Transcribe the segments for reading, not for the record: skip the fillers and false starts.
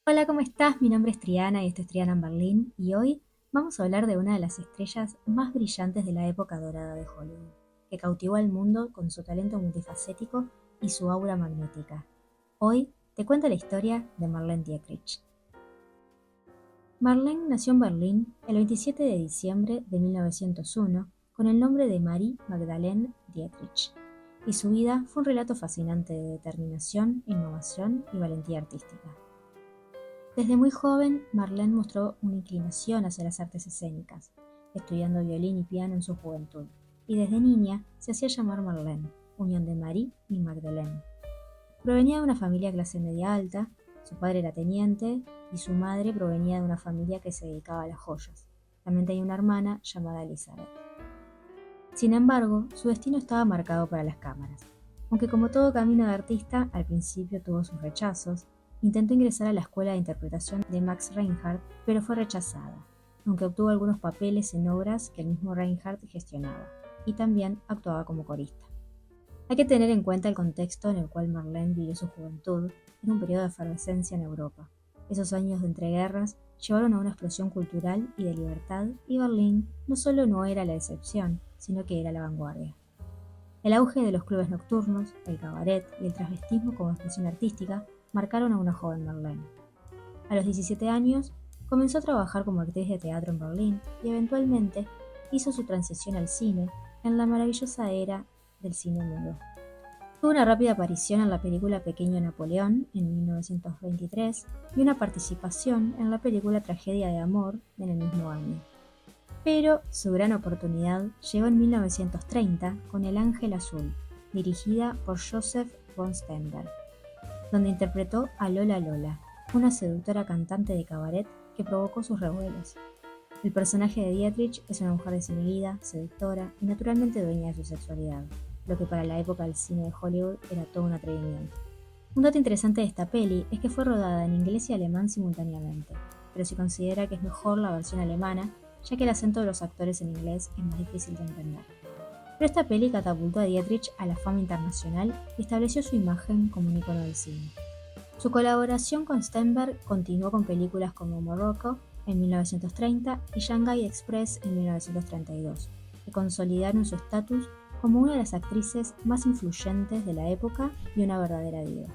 Hola, ¿cómo estás? Mi nombre es Triana y esto es Triana en Berlín y hoy vamos a hablar de una de las estrellas más brillantes de la época dorada de Hollywood, que cautivó al mundo con su talento multifacético y su aura magnética. Hoy te cuento la historia de Marlene Dietrich. Marlene nació en Berlín el 27 de diciembre de 1901 con el nombre de Marie Magdalene Dietrich, y su vida fue un relato fascinante de determinación, innovación y valentía artística. Desde muy joven, Marlene mostró una inclinación hacia las artes escénicas, estudiando violín y piano en su juventud, y desde niña se hacía llamar Marlene, unión de Marie y Magdalene. Provenía de una familia clase media alta, su padre era teniente y su madre provenía de una familia que se dedicaba a las joyas. También tenía una hermana llamada Elizabeth. Sin embargo, su destino estaba marcado para las cámaras. Aunque como todo camino de artista, al principio tuvo sus rechazos, intentó ingresar a la escuela de interpretación de Max Reinhardt, pero fue rechazada, aunque obtuvo algunos papeles en obras que el mismo Reinhardt gestionaba, y también actuaba como corista. Hay que tener en cuenta el contexto en el cual Marlene vivió su juventud, en un periodo de efervescencia en Europa. Esos años de entreguerras llevaron a una explosión cultural y de libertad, y Berlín no solo no era la excepción, sino que era la vanguardia. El auge de los clubes nocturnos, el cabaret y el transvestismo como expresión artística marcaron a una joven Marlene. A los 17 años, comenzó a trabajar como actriz de teatro en Berlín y eventualmente hizo su transición al cine en la maravillosa era del cine mudo. Tuvo una rápida aparición en la película Pequeño Napoleón en 1923 y una participación en la película Tragedia de Amor en el mismo año. Pero su gran oportunidad llegó en 1930 con El Ángel Azul, dirigida por Joseph von Sternberg, donde interpretó a Lola Lola, una seductora cantante de cabaret que provocó sus revuelos. El personaje de Dietrich es una mujer desinhibida, seductora y naturalmente dueña de su sexualidad, lo que para la época del cine de Hollywood era todo un atrevimiento. Un dato interesante de esta peli es que fue rodada en inglés y alemán simultáneamente, pero se considera que es mejor la versión alemana, ya que el acento de los actores en inglés es más difícil de entender. Pero esta peli catapultó a Dietrich a la fama internacional y estableció su imagen como un icono del cine. Su colaboración con Sternberg continuó con películas como Morocco en 1930 y Shanghai Express en 1932, que consolidaron su estatus como una de las actrices más influyentes de la época y una verdadera diva.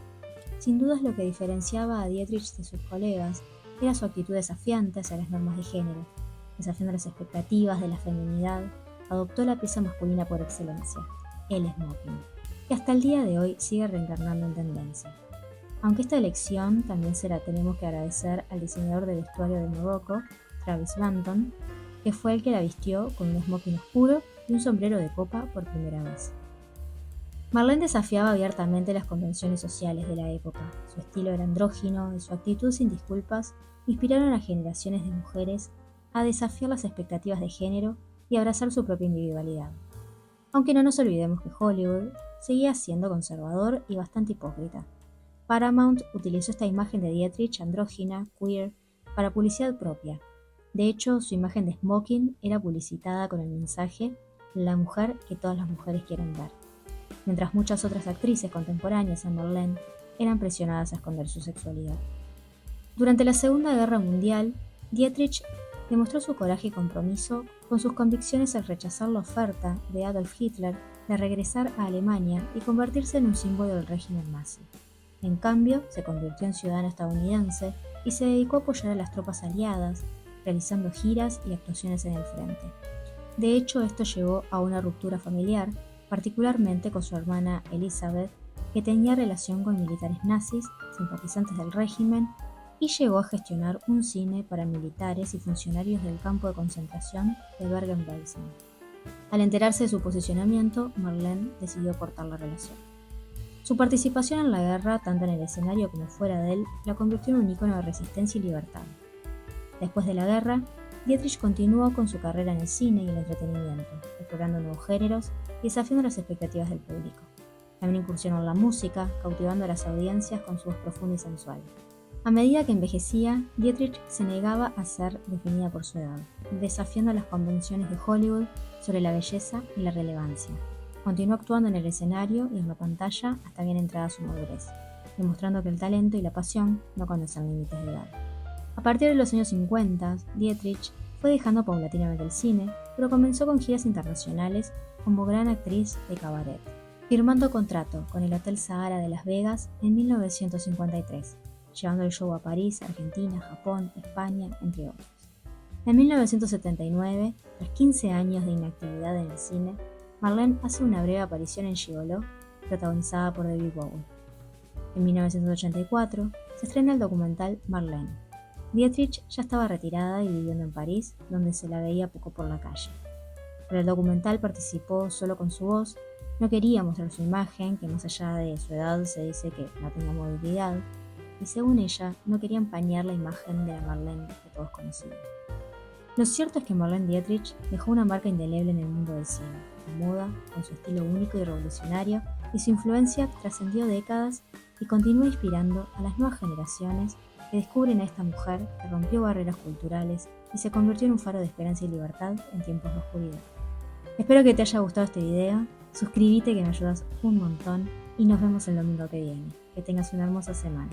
Sin dudas, lo que diferenciaba a Dietrich de sus colegas era su actitud desafiante hacia las normas de género. Desafiando las expectativas de la feminidad, adoptó la pieza masculina por excelencia, el smoking, que hasta el día de hoy sigue reencarnando en tendencia. Aunque esta elección también se la tenemos que agradecer al diseñador de vestuario de Morocco, Travis Banton, que fue el que la vistió con un smoking oscuro y un sombrero de copa por primera vez. Marlene desafiaba abiertamente las convenciones sociales de la época. Su estilo era andrógino y su actitud sin disculpas inspiraron a generaciones de mujeres a desafiar las expectativas de género y abrazar su propia individualidad. Aunque no nos olvidemos que Hollywood seguía siendo conservador y bastante hipócrita. Paramount utilizó esta imagen de Dietrich andrógina, queer, para publicidad propia. De hecho, su imagen de smoking era publicitada con el mensaje «La mujer que todas las mujeres quieren ver», mientras muchas otras actrices contemporáneas a Marlene eran presionadas a esconder su sexualidad. Durante la Segunda Guerra Mundial, Dietrich demostró su coraje y compromiso con sus convicciones al rechazar la oferta de Adolf Hitler de regresar a Alemania y convertirse en un símbolo del régimen nazi. En cambio, se convirtió en ciudadana estadounidense y se dedicó a apoyar a las tropas aliadas, realizando giras y actuaciones en el frente. De hecho, esto llevó a una ruptura familiar, particularmente con su hermana Elizabeth, que tenía relación con militares nazis, simpatizantes del régimen, y llegó a gestionar un cine para militares y funcionarios del campo de concentración de Bergen-Belsen. Al enterarse de su posicionamiento, Marlene decidió cortar la relación. Su participación en la guerra, tanto en el escenario como fuera de él, la convirtió en un ícono de resistencia y libertad. Después de la guerra, Dietrich continuó con su carrera en el cine y el entretenimiento, explorando nuevos géneros y desafiando las expectativas del público. También incursionó en la música, cautivando a las audiencias con su voz profunda y sensual. A medida que envejecía, Dietrich se negaba a ser definida por su edad, desafiando las convenciones de Hollywood sobre la belleza y la relevancia. Continuó actuando en el escenario y en la pantalla hasta bien entrada su madurez. demostrando que el talento y la pasión no conocen límites de edad. A partir de los años 50, Dietrich fue dejando paulatinamente el cine, pero comenzó con giras internacionales como gran actriz de cabaret, firmando contrato con el Hotel Sahara de Las Vegas en 1953, llevando el show a París, Argentina, Japón, España, entre otros. En 1979, tras 15 años de inactividad en el cine, Marlene hace una breve aparición en Gigolo, protagonizada por David Bowie. En 1984 se estrena el documental Marlene. Dietrich ya estaba retirada y viviendo en París, donde se la veía poco por la calle. Pero el documental participó solo con su voz, no quería mostrar su imagen, que más allá de su edad se dice que no tenía movilidad, y según ella no quería empañar la imagen de la Marlene que todos conocían. Lo cierto es que Marlene Dietrich dejó una marca indeleble en el mundo del cine, la moda, con su estilo único y revolucionario, y su influencia trascendió décadas y continúa inspirando a las nuevas generaciones que descubren a esta mujer que rompió barreras culturales y se convirtió en un faro de esperanza y libertad en tiempos de oscuridad. Espero que te haya gustado este video, suscríbete que me ayudas un montón y nos vemos el domingo que viene. Que tengas una hermosa semana.